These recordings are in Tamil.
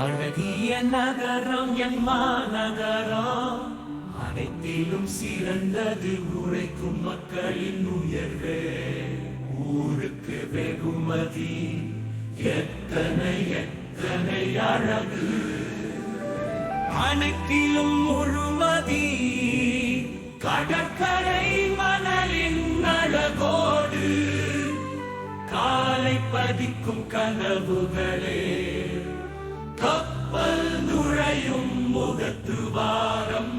அழகிய நகரம் என் மாநகரம், அனைத்திலும் சிறந்தது உழைக்கும் மக்களின் உயர்வே. ஊருக்கு வெகுமதி எத்தனை எத்தனை அழகு, அனைத்திலும் முழுமதி கடற்கரை மணலின் அழகோடு காலை பதிக்கும் கனவுகளே. கப்பல் நுழையும் முகத்துவாரம்,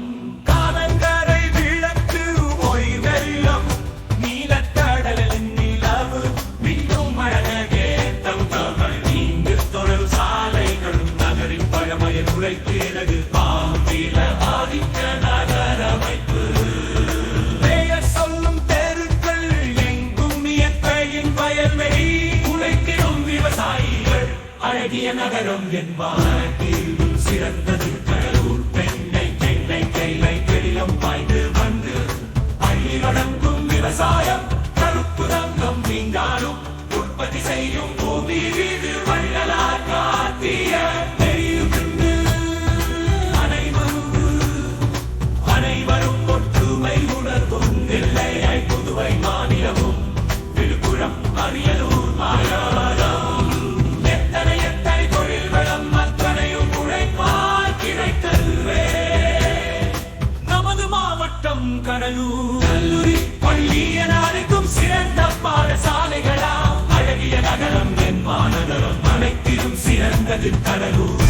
காலங்கரை விளக்கு ஒய் வெள்ளம், நீலக்கடலின் நிலவு மின்னும் அழகே. தங்கள் நீங்கு தொடர் சாலைகளும் நகரின் பழமையை உழைக்கிறது. பாம்பில ஆதிக்க நகரமைப்பு, பெயர் சொல்லும் தெருக்கள் எங்கும் இயற்கையின் வயல்வெளி, உழைக்கிறோம் விவசாயிகள். அழகிய நகரம் என்பாட்டில் சிறந்தது கடலூர். பெண்ணை பெண்ணை கைலை பெரியம் பாய்ந்து வந்து அள்ளி வழங்கும் விவசாயம். கருப்பு ரங்கம் நீங்காலும் உற்பத்தி செய்யும் பூமி வீடு வள்ளலார் காத்திய தெரியுகின்று. அனைவரும் ஒற்றுமை உணர்வும் நெல்லையை புதுவை மாநிலமும் விழுப்புரம் அரியலூர் மாநகரம். எத்தனை எத்தனை தொழில் வளம் அத்தனையும் உழைப்பால் கிடைத்ததுவே நமது மாவட்டம் கடலூர். கல்லூரி பள்ளி என அனைத்தும் சிறந்த பாடசாலைகளாம். அழகிய நகரம் என் மாநகரம், அனைத்திலும் சிறந்தது கடலூர்.